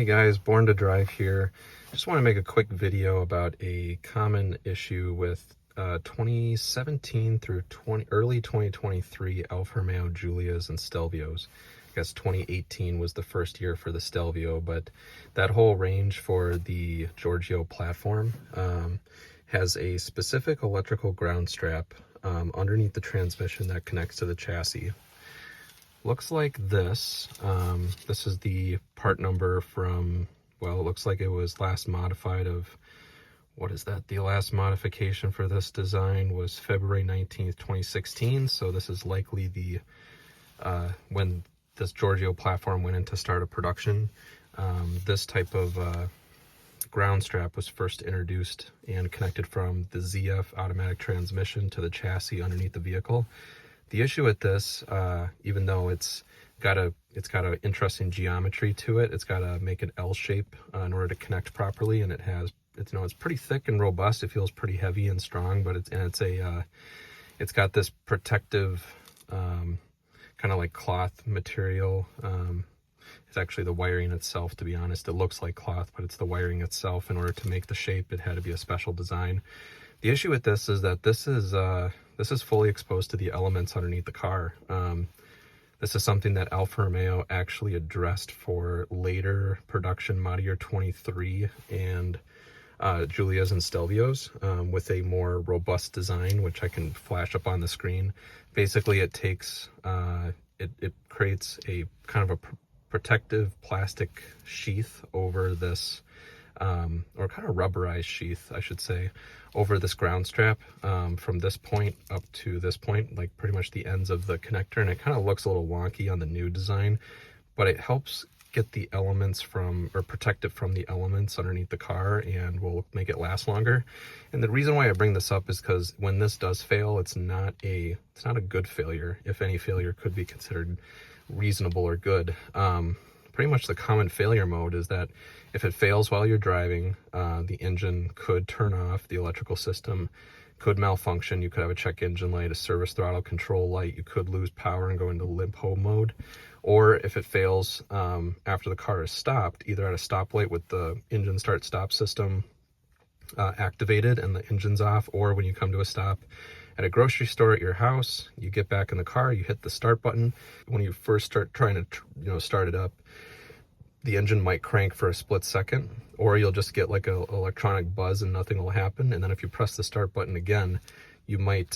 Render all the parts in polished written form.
guys, Born to Drive here. Just want to make a quick video about a common issue with 2017 through early 2023 Alfa Romeo Giulias and Stelvios. I guess 2018 was the first year for the Stelvio, but that whole range for the Giorgio platform has a specific electrical ground strap underneath the transmission that connects to the chassis. Looks like this. This is the part number from, well, it looks like it was last modified of, what is that? The last modification for this design was February 19th, 2016. So this is likely the, when this Giorgio platform went into start of production. This type of ground strap was first introduced and connected from the ZF automatic transmission to the chassis underneath the vehicle. The issue with this, even though it's got an interesting geometry to it, it's got to make an L shape in order to connect properly, and it's pretty thick and robust. It feels pretty heavy and strong, but it's got this protective kind of like cloth material. It's actually the wiring itself, to be honest. It looks like cloth, but it's the wiring itself. In order to make the shape, it had to be a special design. The issue with this is that this is fully exposed to the elements underneath the car. This is something that Alfa Romeo actually addressed for later production model year 23 and Giulias and Stelvios with a more robust design, which I can flash up on the screen. Basically, it takes it creates a kind of a protective plastic sheath over this, or kind of rubberized sheath, I should say, over this ground strap from this point up to this point, like pretty much the ends of the connector. And it kind of looks a little wonky on the new design, but it helps get the elements from, or protect it from the elements underneath the car, and will make it last longer. And the reason why I bring this up is because when this does fail, it's not a good failure. If any failure could be considered reasonable or good. Pretty much the common failure mode is that if it fails while you're driving, the engine could turn off, the electrical system could malfunction, you could have a check engine light, a service throttle control light, you could lose power and go into limp home mode. Or if it fails after the car is stopped, either at a stoplight with the engine start-stop system activated and the engine's off, or when you come to a stop at a grocery store, at your house, you get back in the car, you hit the start button. When you first start trying to start it up, the engine might crank for a split second, or you'll just get like a electronic buzz and nothing will happen. And then if you press the start button again, you might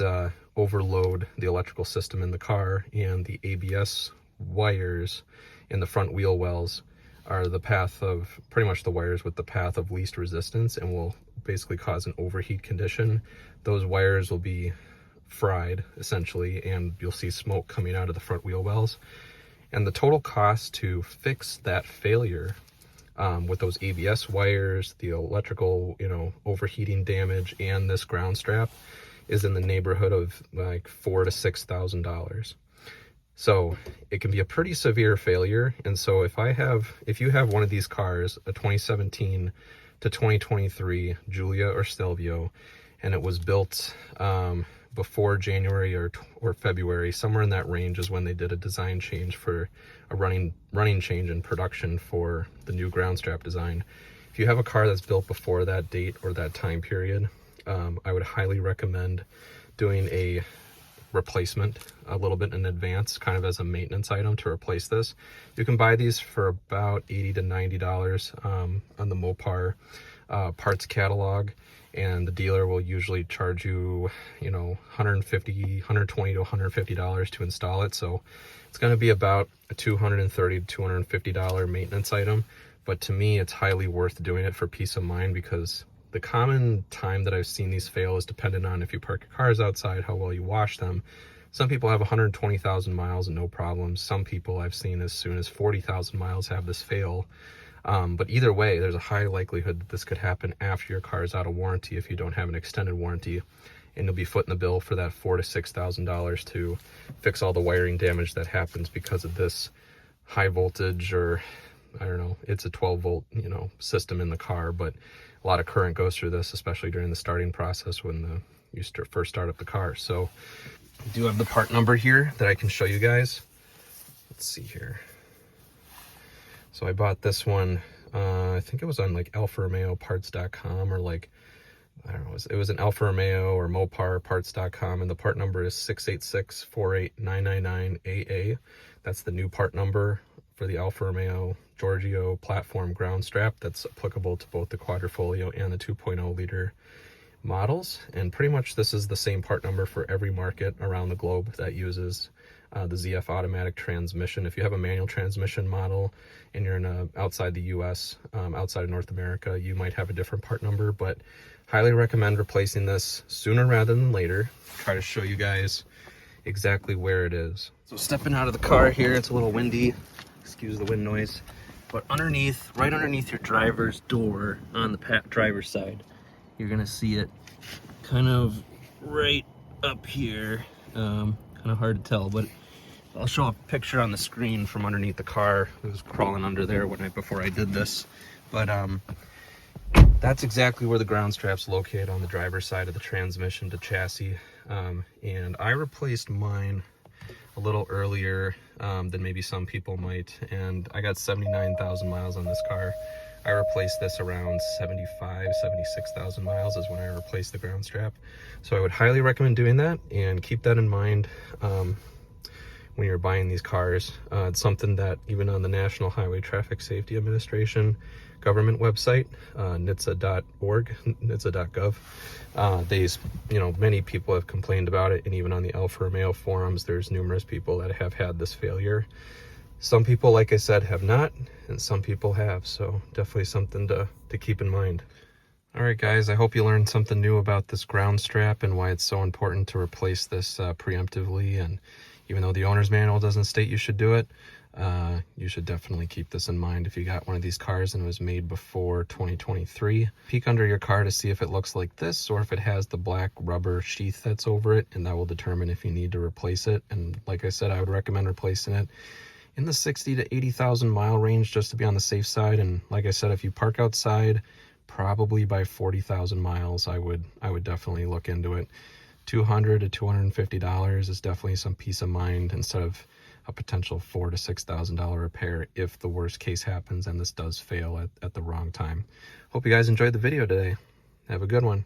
overload the electrical system in the car, and the ABS wires in the front wheel wells are the path of, pretty much the wires with the path of least resistance, and will basically cause an overheat condition. Those wires will be fried essentially, and you'll see smoke coming out of the front wheel wells. And the total cost to fix that failure with those ABS wires, the electrical, overheating damage, and this ground strap is in the neighborhood of like $4,000 to $6,000. So it can be a pretty severe failure. And so if you have one of these cars, a 2017 to 2023 Giulia or Stelvio, and it was built before January or February, somewhere in that range is when they did a design change for a running change in production for the new ground strap design. If you have a car that's built before that date or that time period, I would highly recommend doing a replacement a little bit in advance, kind of as a maintenance item to replace this. You can buy these for about $80 to $90 on the Mopar parts catalog, and the dealer will usually charge you, $120 to $150 to install it. So it's going to be about a $230 to $250 maintenance item. But to me, it's highly worth doing it for peace of mind, because the common time that I've seen these fail is dependent on if you park your cars outside, how well you wash them. Some people have 120,000 miles and no problems. Some people I've seen as soon as 40,000 miles have this fail. But either way, there's a high likelihood that this could happen after your car is out of warranty if you don't have an extended warranty, and you'll be footing the bill for that $4,000 to $6,000 to fix all the wiring damage that happens because of this high voltage, or I don't know, it's a 12 volt, system in the car, but a lot of current goes through this, especially during the starting process when you first start up the car. So I do have the part number here that I can show you guys. Let's see here. So I bought this one I think it was on like Alfa Romeo parts.com, or like, I don't know, it was an Alfa Romeo or Mopar parts.com, and the part number is 686-48999AA. That's the new part number for the Alfa Romeo Giorgio platform ground strap that's applicable to both the Quadrifoglio and the 2.0 liter models. And pretty much this is the same part number for every market around the globe that uses the ZF automatic transmission. If you have a manual transmission model and you're in outside the US, outside of North America, you might have a different part number, but highly recommend replacing this sooner rather than later. Try to show you guys exactly where it is. So stepping out of the car here, it's a little windy, excuse the wind noise, but underneath, right underneath your driver's door on the driver's side, you're gonna see it kind of right up here. Kind of hard to tell, but I'll show a picture on the screen from underneath the car. It was crawling under there before I did this, but that's exactly where the ground strap's located, on the driver's side of the transmission to chassis. And I replaced mine a little earlier than maybe some people might, and I got 79,000 miles on this car. I replaced this around 76,000 miles is when I replaced the ground strap. So I would highly recommend doing that, and keep that in mind when you're buying these cars. It's something that even on the National Highway Traffic Safety Administration government website, NHTSA.org, NHTSA.GOV, many people have complained about it, and even on the Alfa Romeo forums, there's numerous people that have had this failure. Some people, like I said, have not, and some people have, so definitely something to keep in mind. All right, guys, I hope you learned something new about this ground strap and why it's so important to replace this preemptively. And even though the owner's manual doesn't state you should do it, you should definitely keep this in mind if you got one of these cars and it was made before 2023. Peek under your car to see if it looks like this, or if it has the black rubber sheath that's over it, and that will determine if you need to replace it. And like I said, I would recommend replacing it in the 60 to 80,000 mile range, just to be on the safe side. And like I said, if you park outside, probably by 40,000 miles, I would definitely look into it. $200 to $250 is definitely some peace of mind, instead of a potential $4,000 to $6,000 repair if the worst case happens and this does fail at the wrong time. Hope you guys enjoyed the video today. Have a good one.